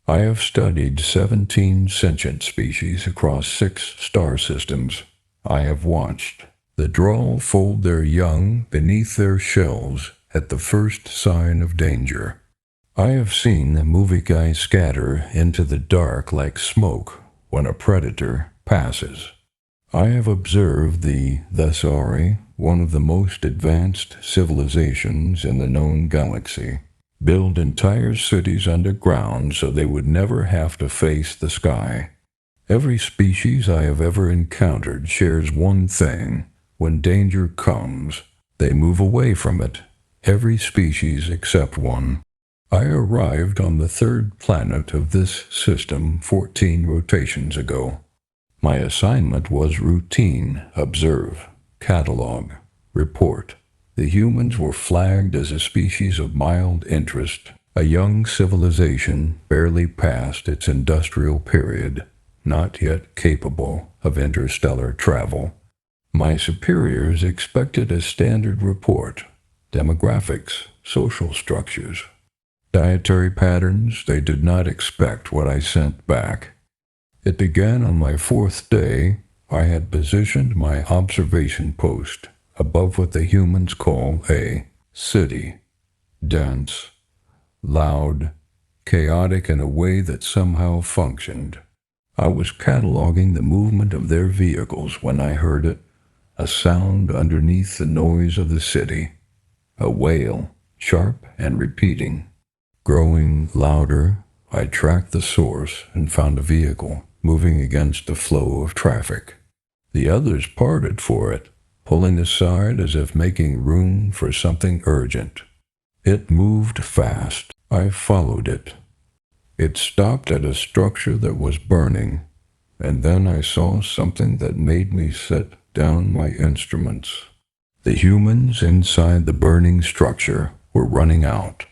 I have studied 17 sentient species across 6 star systems. I have watched the droll fold their young beneath their shells at the first sign of danger. I have seen the movie guy scatter into the dark like smoke when a predator passes. I have observed the Thessauri, one of the most advanced civilizations in the known galaxy, build entire cities underground so they would never have to face the sky. Every species I have ever encountered shares one thing. When danger comes, they move away from it. Every species except one. I arrived on the 3rd planet of this system 14 rotations ago. My assignment was routine: observe, catalog, report. The humans were flagged as a species of mild interest, a young civilization barely past its industrial period, not yet capable of interstellar travel. My superiors expected a standard report: demographics, social structures, dietary patterns. They did not expect what I sent back. It began on my 4th day. I had positioned my observation post above what the humans call a city. Dense, loud, chaotic in a way that somehow functioned. I was cataloging the movement of their vehicles when I heard it, a sound underneath the noise of the city, a wail, sharp and repeating. Growing louder, I tracked the source and found a vehicle moving against the flow of traffic. The others parted for it, pulling aside as if making room for something urgent. It moved fast. I followed it. It stopped at a structure that was burning, and then I saw something that made me set down my instruments. The humans inside the burning structure were running out,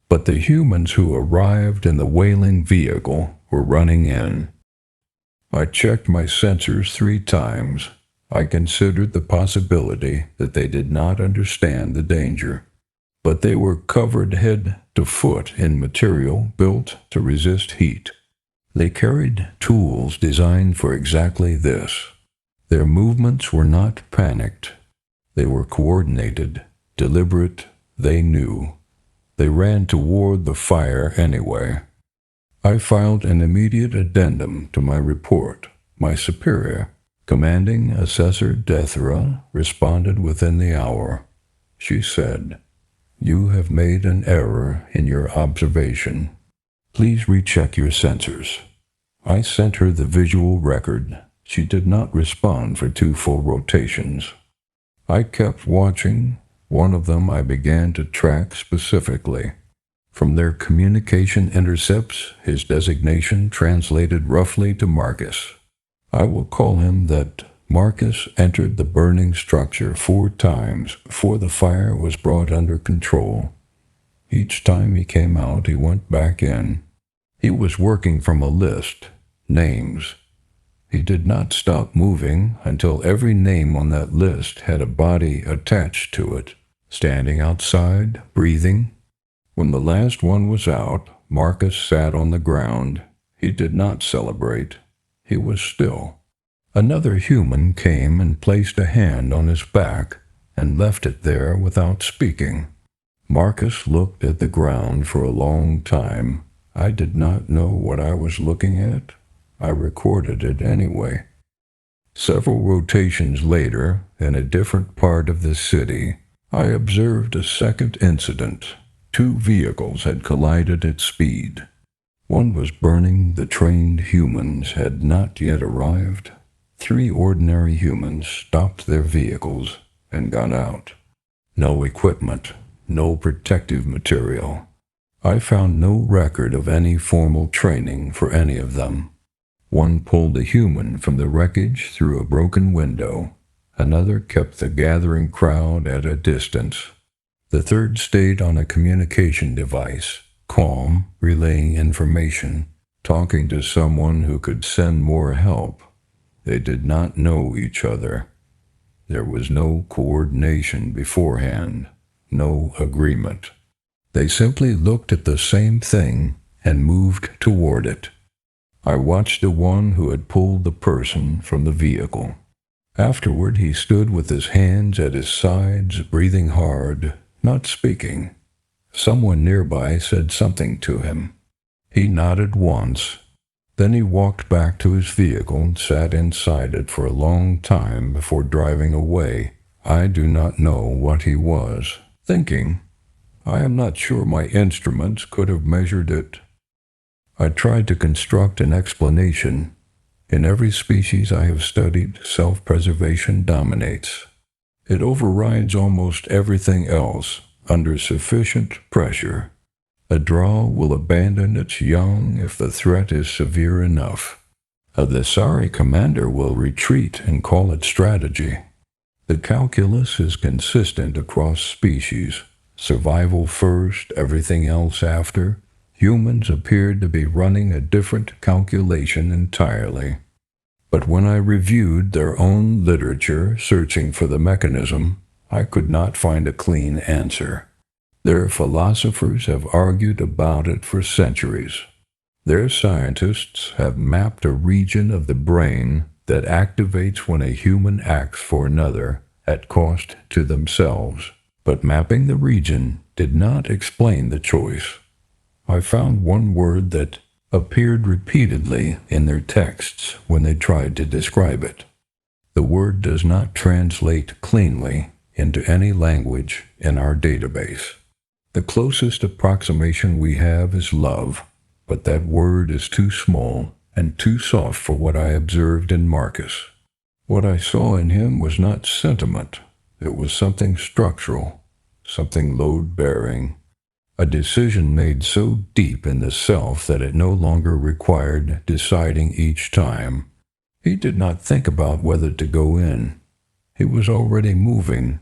but the humans who arrived in the wailing vehicle were running in. I checked my sensors 3 times. I considered the possibility that they did not understand the danger, but they were covered head to foot in material built to resist heat. They carried tools designed for exactly this. Their movements were not panicked. They were coordinated, deliberate. They knew. They ran toward the fire anyway. I filed an immediate addendum to my report. My superior, Commanding Assessor Dethra, responded within the hour. She said, "You have made an error in your observation. Please recheck your sensors." I sent her the visual record. She did not respond for 2 full rotations. I kept watching. One of them I began to track specifically. From their communication intercepts, his designation translated roughly to Marcus. I will call him that. Marcus entered the burning structure 4 times before the fire was brought under control. Each time he came out, he went back in. He was working from a list, names. He did not stop moving until every name on that list had a body attached to it, standing outside, breathing. When the last one was out, Marcus sat on the ground. He did not celebrate. He was still. Another human came and placed a hand on his back and left it there without speaking. Marcus looked at the ground for a long time. I did not know what I was looking at. I recorded it anyway. Several rotations later, in a different part of the city, I observed a second incident. 2 vehicles had collided at speed. One was burning. The trained humans had not yet arrived. 3 ordinary humans stopped their vehicles and got out. No equipment, no protective material. I found no record of any formal training for any of them. One pulled a human from the wreckage through a broken window. Another kept the gathering crowd at a distance. The third stayed on a communication device, calm, relaying information, talking to someone who could send more help. They did not know each other. There was no coordination beforehand, no agreement. They simply looked at the same thing and moved toward it. I watched the one who had pulled the person from the vehicle. Afterward, he stood with his hands at his sides, breathing hard, not speaking. Someone nearby said something to him. He nodded once. Then he walked back to his vehicle and sat inside it for a long time before driving away. I do not know what he was thinking. I am not sure my instruments could have measured it. I tried to construct an explanation. In every species I have studied, self-preservation dominates. It overrides almost everything else under sufficient pressure. A draw will abandon its young if the threat is severe enough. A Thesari commander will retreat and call it strategy. The calculus is consistent across species. Survival first, everything else after. Humans appeared to be running a different calculation entirely. But when I reviewed their own literature, searching for the mechanism, I could not find a clean answer. Their philosophers have argued about it for centuries. Their scientists have mapped a region of the brain that activates when a human acts for another at cost to themselves. But mapping the region did not explain the choice. I found one word that appeared repeatedly in their texts when they tried to describe it. The word does not translate cleanly into any language in our database. The closest approximation we have is love, but that word is too small and too soft for what I observed in Marcus. What I saw in him was not sentiment. It was something structural, something load-bearing, a decision made so deep in the self that it no longer required deciding each time. He did not think about whether to go in. He was already moving.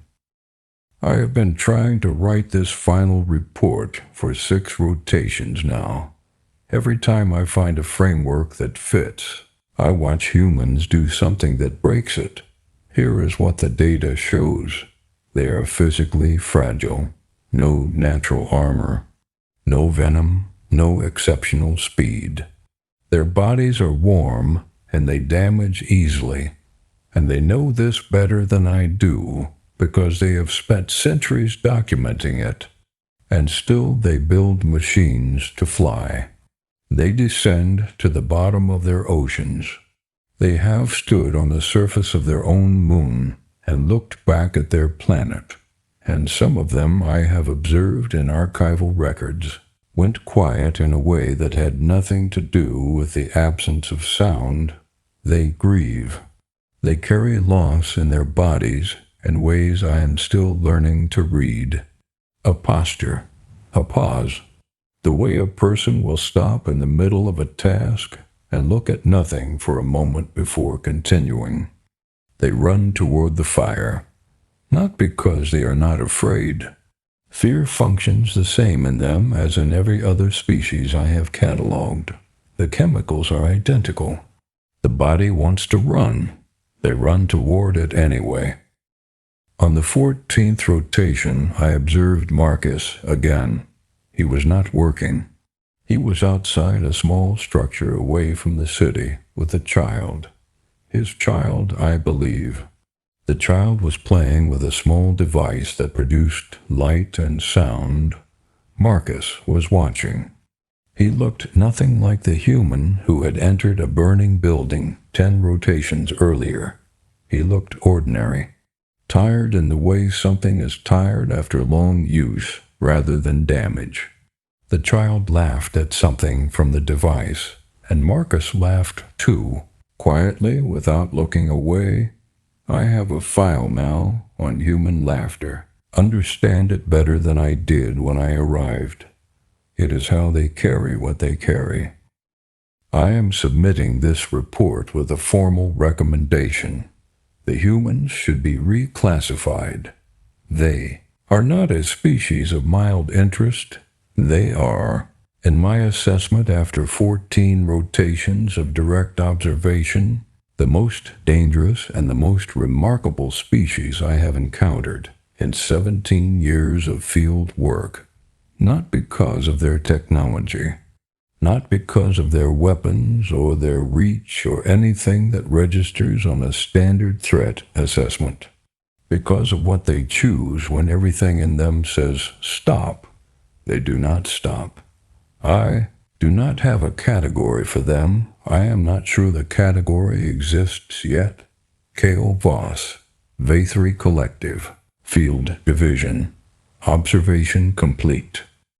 I have been trying to write this final report for 6 rotations now. Every time I find a framework that fits, I watch humans do something that breaks it. Here is what the data shows. They are physically fragile, no natural armor, no venom, no exceptional speed. Their bodies are warm and they damage easily, and they know this better than I do because they have spent centuries documenting it, and still they build machines to fly. They descend to the bottom of their oceans. They have stood on the surface of their own moon and looked back at their planet, and some of them I have observed in archival records went quiet in a way that had nothing to do with the absence of sound. They grieve. They carry loss in their bodies in ways I am still learning to read. A posture, a pause, the way a person will stop in the middle of a task and look at nothing for a moment before continuing. They run toward the fire, not because they are not afraid. Fear functions the same in them as in every other species I have catalogued. The chemicals are identical. The body wants to run. They run toward it anyway. On the 14th rotation, I observed Marcus again. He was not working. He was outside a small structure away from the city with a child. His child, I believe. The child was playing with a small device that produced light and sound. Marcus was watching. He looked nothing like the human who had entered a burning building 10 rotations earlier. He looked ordinary, tired in the way something is tired after long use rather than damage. The child laughed at something from the device, and Marcus laughed too, quietly without looking away. I have a file now on human laughter. Understand it better than I did when I arrived. It is how they carry what they carry. I am submitting this report with a formal recommendation. The humans should be reclassified. They are not a species of mild interest. They are, in my assessment after 14 rotations of direct observation, the most dangerous and the most remarkable species I have encountered in 17 years of field work, not because of their technology, not because of their weapons or their reach or anything that registers on a standard threat assessment. Because of what they choose when everything in them says stop, they do not stop. I do not have a category for them. I am not sure the category exists yet. Kael-Voss, Vathri Collective, Field Division. Observation complete.